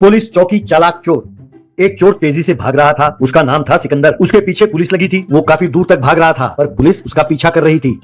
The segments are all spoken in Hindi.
पुलिस चौकी चालाक चोर। एक चोर तेजी से भाग रहा था। उसका नाम था सिकंदर। उसके पीछे पुलिस लगी थी। वो काफी दूर तक भाग रहा था पर पुलिस उसका पीछा कर रही थी।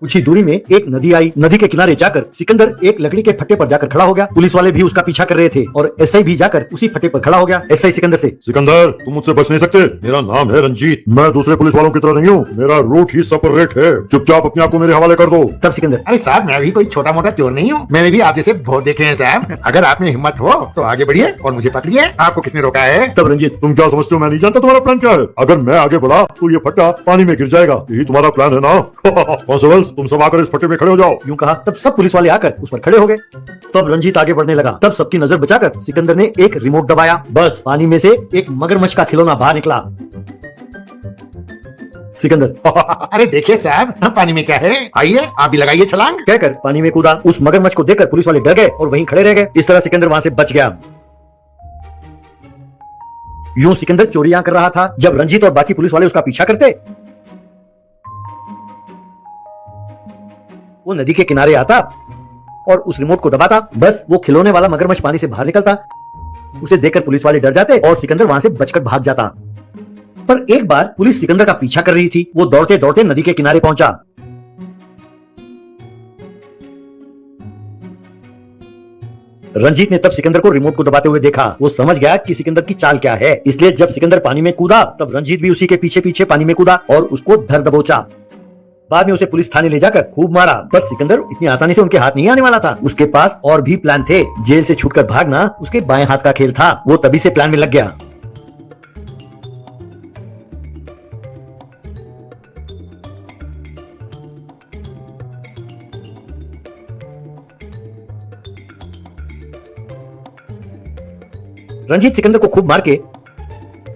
कुछ ही दूरी में एक नदी आई। नदी के किनारे जाकर सिकंदर एक लकड़ी के फट्टे पर जाकर खड़ा हो गया। पुलिस वाले भी उसका पीछा कर रहे थे और एसआई भी जाकर उसी फट्टे पर खड़ा हो गया। एसआई सिकंदर से, सिकंदर, तुम मुझसे बच नहीं सकते। मेरा नाम है रंजीत। मैं दूसरे पुलिस वालों की तरह नहीं हूँ। मेरा रूट ही सेपरेट है। चुपचाप अपने आप को मेरे हवाले कर दो। तब सिकंदर, अरे साहब, मैं भी कोई छोटा मोटा चोर नहीं हूँ। मैंने भी आप जैसे बहुत देखे हैं साहब। अगर आप में हिम्मत हो तो आगे बढ़िए और मुझे पकड़िए। आपको किसने रोका है? तब रंजीत, तुम क्या समझते हो मैं नहीं जानता तुम्हारा प्लान क्या है? अगर मैं आगे बढ़ा तो ये फट्टा पानी में गिर जाएगा। यही तुम्हारा प्लान है ना? कॉन्स्टेबल्स, तुम सब आकर इस फट्टे में खड़े हो जाओ। यूं कहा तब सब पुलिस वाले आकर उस पर खड़े हो गए। तब रंजीत आगे बढ़ने लगा। तब सबकी नजर बचाकर सिकंदर ने एक रिमोट दबाया। बस पानी में से एक मगरमच्छ का खिलौना बाहर निकला। सिकंदर, अरे देखिए साहब, पानी में क्या है, आइए आप भी लगाइए छलांग। कहकर पानी में कूदा। उस मगरमच्छ को देखकर पुलिस वाले डर गए और वहीं खड़े रह गए। इस तरह सिकंदर वहां से बच गया। यूं सिकंदर चोरियां कर रहा था जब रंजीत और बाकी पुलिस वाले उसका पीछा करते। वो नदी के किनारे आता और उस रिमोट को दबाता। बस वो खिलौने वाला मगरमच्छ पानी से बाहर निकलता। उसे देखकर पुलिस वाले डर जाते और सिकंदर वहां से बचकर भाग जाता। पर एक बार पुलिस सिकंदर का पीछा कर रही थी। वो दौड़ते दौड़ते नदी के किनारे पहुंचा। रंजीत ने तब सिकंदर को रिमोट को दबाते हुए देखा। वो समझ गया कि सिकंदर की चाल क्या है। इसलिए जब सिकंदर पानी में कूदा तब रंजीत भी उसी के पीछे पीछे पानी में कूदा और उसको धर दबोचा। बाद में उसे पुलिस थाने ले जाकर खूब मारा। बस सिकंदर इतनी आसानी से उनके हाथ नहीं आने वाला था। उसके पास और भी प्लान थे। जेल से छूटकर भागना उसके बाएं हाथ का खेल था। वो तभी से प्लान में लग गया। रंजीत सिकंदर को खूब मार के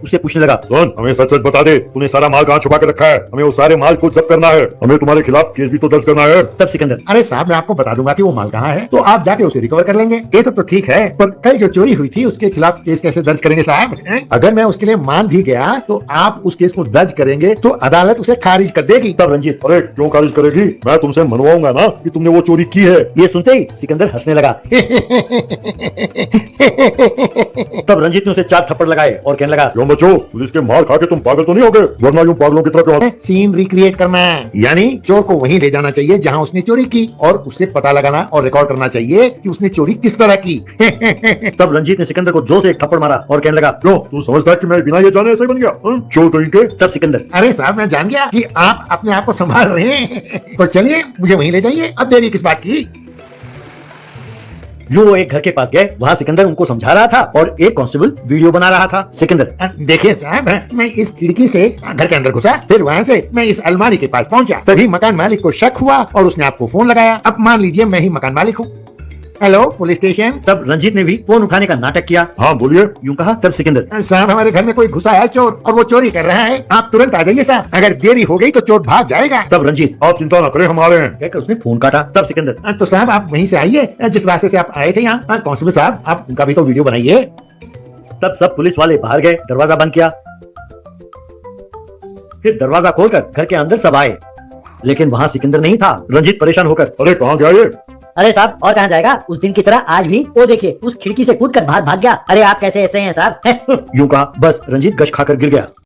उसे पूछने लगा, सुन, हमें सच सच बता दे, तूने सारा माल कहाँ छुपा के रखा है? हमें उस सारे माल को जब्त करना है। हमें तुम्हारे खिलाफ केस भी तो दर्ज करना है। तब सिकंदर, अरे साहब, मैं आपको बता दूंगा कि वो माल कहाँ है, तो आप जाके उसे रिकवर कर लेंगे। ये सब तो ठीक है, पर कल जो चोरी हुई थी उसके खिलाफ केस कैसे दर्ज करेंगे साहब? अगर मैं उसके लिए मान भी गया तो आप उस केस को दर्ज करेंगे तो अदालत उसे खारिज कर देगी। तब रंजीत, अरे क्यों खारिज करेगी? मैं तुमसे मनवाऊंगा ना कि तुमने वो चोरी की है। ये सुनते ही सिकंदर हंसने लगा। तब रंजीत ने उसे 4 थप्पड़ लगाए और कहने लगा, क्यों बच्चों, पुलिस के माल खा के तुम पागल तो नहीं हो गए? वरना यूं पागलों की तरह क्यों? सीन रिक्रिएट करना है, यानी चोर को वहीं ले जाना चाहिए जहां उसने चोरी की और उससे पता लगाना और रिकॉर्ड करना चाहिए कि उसने चोरी किस तरह की। तब रंजीत ने सिकंदर को जोर से एक थप्पड़ मारा और कहने लगा, क्यों, तू समझता है कि मैं बिना ये जाने ऐसे बन गया? चोर कहीं के। तब सिकंदर, अरे साहब, मैं जान गया कि आप अपने आप को संभाल रहे हैं, तो चलिए मुझे वहीं ले जाइए। अब देरी किस बात की? यूं वो एक घर के पास गए। वहाँ सिकंदर उनको समझा रहा था और एक कांस्टेबल वीडियो बना रहा था। सिकंदर, देखिए साहब, मैं इस खिड़की से घर के अंदर घुसा, फिर वहाँ से मैं इस अलमारी के पास पहुँचा। तभी मकान मालिक को शक हुआ और उसने आपको फोन लगाया। अब मान लीजिए मैं ही मकान मालिक हूँ। Hello police station. तब रंजीत ने भी फोन उठाने का नाटक किया। हाँ बोलिए। यूं कहा। तब सिकंदर, साहब, हमारे घर में कोई घुसा है चोर और वो चोरी कर रहा है। आप तुरंत आ जाइए साहब, अगर देरी हो गई तो चोर भाग जाएगा। तब रंजीत, आप चिंता न करें, हम आ रहे हैं। कहकर उसने फोन काटा। तब सिकंदर, तो साहब आप वहीं से आइए जिस रास्ते से आप आए थे यहाँ। कांस्टेबल साहब, आप उनका भी तो वीडियो बनाइए। तब सब पुलिस वाले बाहर गए। दरवाजा बंद किया। फिर दरवाजा खोलकर घर के अंदर सब आए, लेकिन वहाँ सिकंदर नहीं था। रंजीत परेशान होकर, अरे कहाँ गया ये? अरे साहब, और कहाँ जाएगा? उस दिन की तरह आज भी वो देखिए उस खिड़की से कूदकर भाग गया। अरे आप कैसे ऐसे हैं साहब? यूं कहा। बस रंजीत गश खाकर गिर गया।